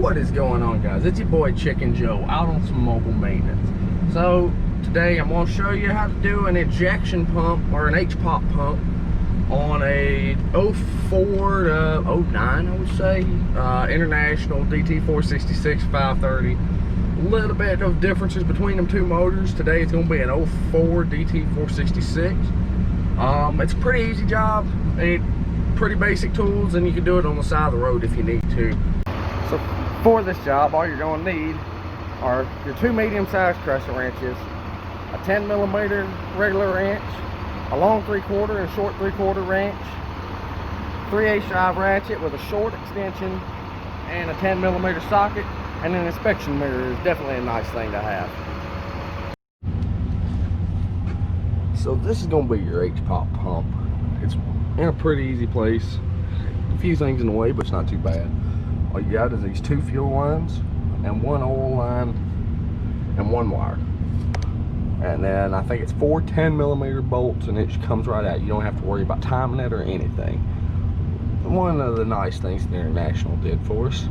What is going on, guys? It's your boy Chicken Joe out on some mobile maintenance. So today I'm going to show you how to do an injection pump or an HPOP pump on a 04 to 09, I would say, International DT466 530. A little bit of differences between them two motors. Today it's going to be an 04 DT466. It's a pretty easy job. Pretty basic tools, and you can do it on the side of the road if you need to. So for this job, all you're going to need are your two medium-sized crescent wrenches, a 10mm regular wrench, a long 3/4 and short 3/4 wrench, 3/8 drive ratchet with a short extension, and a 10mm socket, and an inspection mirror is definitely a nice thing to have. So this is going to be your HPOP pump. It's in a pretty easy place. A few things in the way, but it's not too bad. All you got is these two fuel lines and one oil line and one wire. And then I think it's 4 10mm bolts, and it comes right out. You don't have to worry about timing it or anything. One of the nice things the International did for us.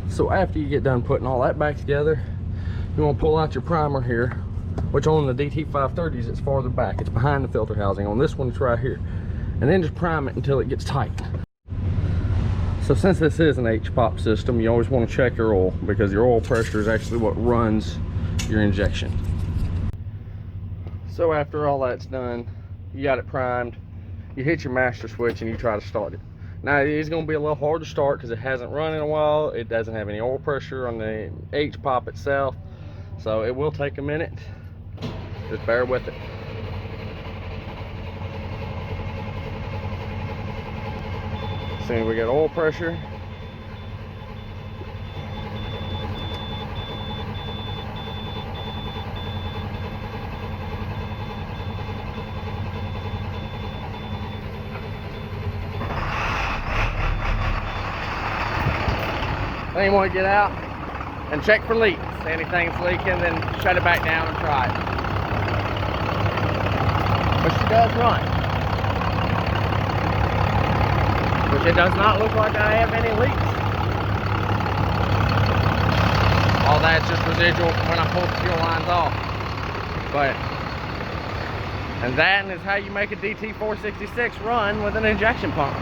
So after you get done putting all that back together, you want to pull out your primer here, which on the DT530s it's farther back. It's behind the filter housing. On this one it's right here. And then just prime it until it gets tight. So since this is an HPOP system, you always want to check your oil, because your oil pressure is actually what runs your injection. So after all that's done, you got it primed, you hit your master switch and you try to start it. Now it is going to be a little hard to start because it hasn't run in a while. It doesn't have any oil pressure on the HPOP itself, so it will take a minute. Just bear with it. See, we got oil pressure. Then you want to get out and check for leaks. If anything's leaking, then shut it back down and try it. But she does run. Which it does not look like I have any leaks. All that's just residual from when I pulled the fuel lines off. And that is how you make a DT466 run with an injection pump.